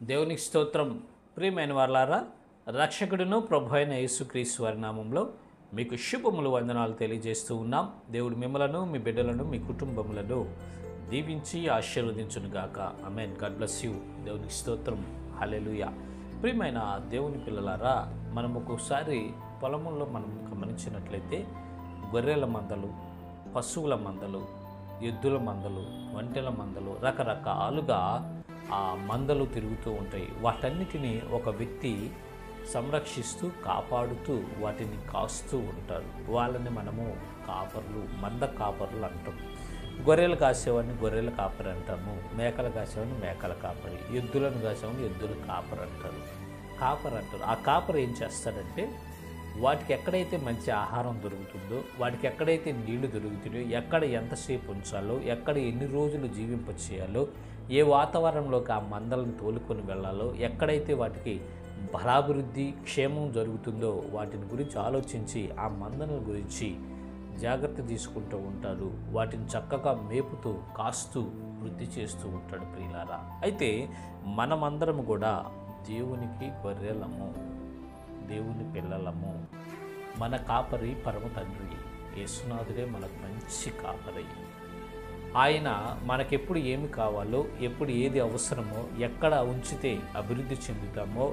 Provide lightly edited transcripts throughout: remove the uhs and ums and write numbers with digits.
దేవునికి స్తోత్రం. ప్రియమైన వారలారా, రక్షకుడును ప్రభు అయిన యేసుక్రీస్తు వారి నామంలో మీకు శుభములు వందనాలు తెలియజేస్తూ ఉన్నాం. దేవుడు మిమ్మలను, మీ బిడ్డలను, మీ కుటుంబములను దీవించి ఆశీర్వదించునుగాక. ఆమేన్. God bless you. దేవునికి స్తోత్రం. హల్లెలూయా. ప్రియమైన దేవుని పిల్లలారా, మనం ఒక్కొక్కసారి పొలముల్లో మనం గమనించినట్లయితే గొర్రెల మందలు, పశువుల మందలు, ఎద్దుల మందలు, ఒంటెల మందలు, రకరకాలుగా ఆ మందలు తిరుగుతూ ఉంటాయి. వాటన్నిటినీ ఒక వ్యక్తి సంరక్షిస్తూ కాపాడుతూ వాటిని కాస్తూ ఉంటారు. వాళ్ళని మనము కాపర్లు, మంద కాపర్లు అంటాం. గొర్రెలు కాసేవాడిని గొర్రెల కాపరి అంటాము, మేకలు కాసేవాడిని మేకల కాపరి, ఎద్దులను కాసేవాడిని ఎద్దుల కాపరి అంటారు. ఆ కాపరి ఏం చేస్తాడంటే, వాటికి ఎక్కడైతే మంచి ఆహారం దొరుకుతుందో, వాటికి ఎక్కడైతే నీళ్లు దొరుకుతున్నాయో, ఎక్కడ ఎంతసేపు ఉంచాలో, ఎక్కడ ఎన్ని రోజులు జీవింప చేయాలో, ఏ వాతావరణంలోకి ఆ మందలను తోలుకొని వెళ్ళాలో, ఎక్కడైతే వాటికి బలాభివృద్ధి క్షేమం జరుగుతుందో వాటిని గురించి ఆలోచించి ఆ మందల గురించి జాగ్రత్త తీసుకుంటూ ఉంటాడు. వాటిని చక్కగా మేపుతూ కాస్తూ వృద్ధి చేస్తూ ఉంటాడు. ప్రియులారా, అయితే మనమందరం కూడా దేవునికి గొర్రెలము, దేవుని పిల్లలము. మన కాపరి పరమ తండ్రి యేసునాథుడే మనకు మంచి కాపరి. ఆయన మనకెప్పుడు ఏమి కావాలో, ఎప్పుడు ఏది అవసరమో, ఎక్కడ ఉంచితే అభివృద్ధి చెందుతామో,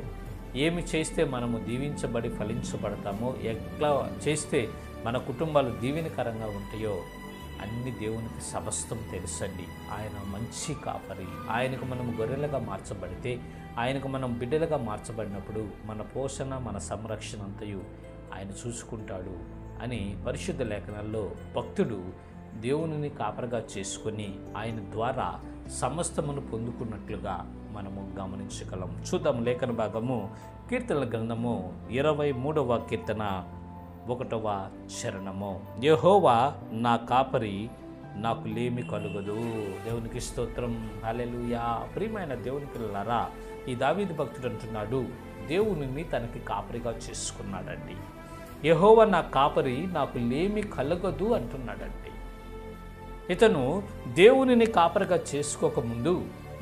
ఏమి చేస్తే మనము దీవించబడి ఫలించబడతామో, ఎట్లా చేస్తే మన కుటుంబాలు దీవెనకరంగా ఉంటాయో అన్ని దేవునికి సమస్తం తెలుసండి. ఆయన మంచి కాపరి. ఆయనకు మనం గొర్రెలుగా మార్చబడితే, ఆయనకు మనం బిడ్డలుగా మార్చబడినప్పుడు మన పోషణ, మన సంరక్షణ అంతయు ఆయన చూసుకుంటాడు అని పరిశుద్ధ లేఖనాల్లో భక్తుడు దేవునిని కాపరిగా చేసుకొని ఆయన ద్వారా సమస్తమును పొందుకున్నట్లుగా మనము గమనించగలం. చూద్దాం లేఖన భాగము, కీర్తనల గ్రంథము 23వ కీర్తన 1వ చరణము. యెహోవా నా కాపరి, నాకు లేమి కలుగదు. దేవునికి స్తోత్రం. హల్లెలూయా. ప్రియమైన దేవుని పిల్లలారా, ఈ దావీదు భక్తుడు అంటున్నాడు, దేవునిని తనకి కాపరిగా చేసుకున్నాడండి. యెహోవా నా కాపరి, నాకు లేమి కలగదు అంటున్నాడండి. ఇతను దేవునిని కాపరిగా చేసుకోకముందు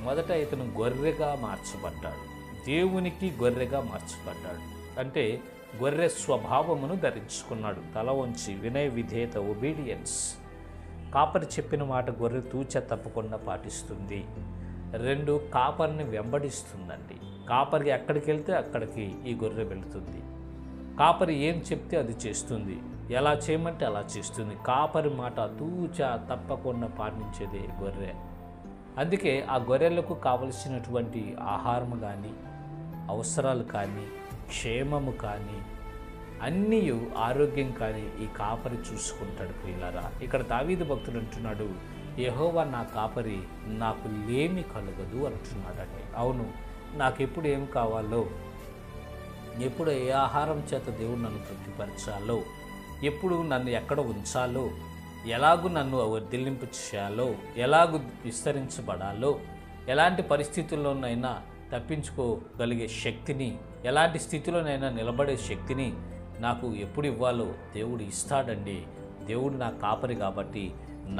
మొదట ఇతను గొర్రెగా మార్చబడ్డాడు. దేవునికి గొర్రెగా మార్చబడ్డాడు అంటే గొర్రె స్వభావమును ధరించుకున్నాడు. తల వంచి వినయ విధేయత, ఒబీడియన్స్. కాపరి చెప్పిన మాట గొర్రె తూచ తప్పకుండా పాటిస్తుంది. 2, కాపరిని వెంబడిస్తుందండి. కాపరి ఎక్కడికి వెళ్తే అక్కడికి ఈ గొర్రె వెళుతుంది. కాపరి ఏం చెప్తే అది చేస్తుంది, ఎలా చేయమంటే అలా చేస్తుంది. కాపరి మాట తూచ తప్పకుండా పాటించేదే గొర్రె. అందుకే ఆ గొర్రెలకు కావలసినటువంటి ఆహారము కానీ, అవసరాలు కానీ, క్షేమము కానీ, అన్నీ ఆరోగ్యం కానీ ఈ కాపరి చూసుకుంటాడు. ప్రియులారా, ఇక్కడ దావీదు భక్తుడు అంటున్నాడు, యెహోవా నా కాపరి, నాకు లేమి కలగదు అంటున్నాడండి. అవును, నాకు ఎప్పుడు ఏం కావాలో, ఎప్పుడు ఏ ఆహారం చేత దేవుడు నన్ను తృప్తిపరచాలో, ఎప్పుడు నన్ను ఎక్కడ ఉంచాలో, ఎలాగూ నన్ను వర్ధిల్లింపు చేయాలో, ఎలాగూ విస్తరించబడాలో, ఎలాంటి పరిస్థితుల్లోనైనా తప్పించుకోగలిగే శక్తిని, ఎలాంటి స్థితిలోనైనా నిలబడే శక్తిని నాకు ఎప్పుడు ఇవ్వాలో దేవుడు ఇస్తాడండి. దేవుడు నా కాపరి కాబట్టి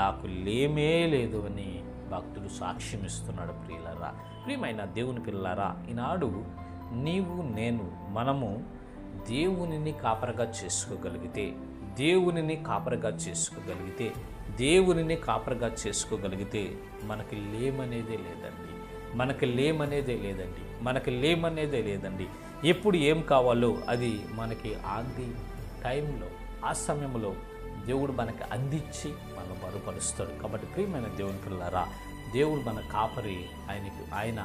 నాకు లేమే లేదు అని భక్తుడు సాక్ష్యం ఇస్తున్నాడు. ప్రియులారా, ప్రియమైన దేవుని పిల్లలారా, ఈనాడు నీవు నేను మనము దేవునిని కాపరిగా చేసుకోగలిగితే, దేవునిని కాపరిగా చేసుకోగలిగితే, దేవునిని కాపరిగా చేసుకోగలిగితే మనకి లేమనేదే లేదండి. మనకి లేమనేదే లేదండి. మనకి లేమనేదే లేదండి. ఎప్పుడు ఏం కావాలో అది మనకి ఆంది టైంలో, ఆ సమయంలో దేవుడు మనకి అందించి మనం బరుపరుస్తాడు. కాబట్టి ప్రియమైన దేవుని పిల్లలారా, దేవుడు మన కాపరి. ఆయన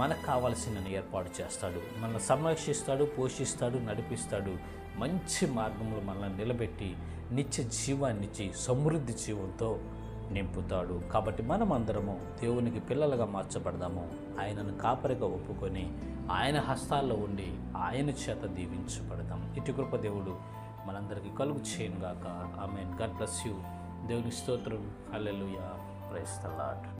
మనకు కావాల్సిన ఏర్పాటు చేస్తాడు, మనల్ని సంరక్షిస్తాడు, పోషిస్తాడు, నడిపిస్తాడు, మంచి మార్గంలో మనల్ని నిలబెట్టి నిత్య జీవాన్నిచ్చి సమృద్ధి జీవంతో నింపుతాడు. కాబట్టి మనమందరము దేవునికి పిల్లలుగా మార్చబడదాము. ఆయనను కాపరిగా ఒప్పుకొని ఆయన హస్తాల్లో ఉండి ఆయన చేత దీవించబడదాం. ఇటు కృప దేవుడు మనందరికీ కలుగు చేయనుగాక. ఆమేన్. God bless you. దేవుని స్తోత్రం. హల్లెలూయా. Praise the lord.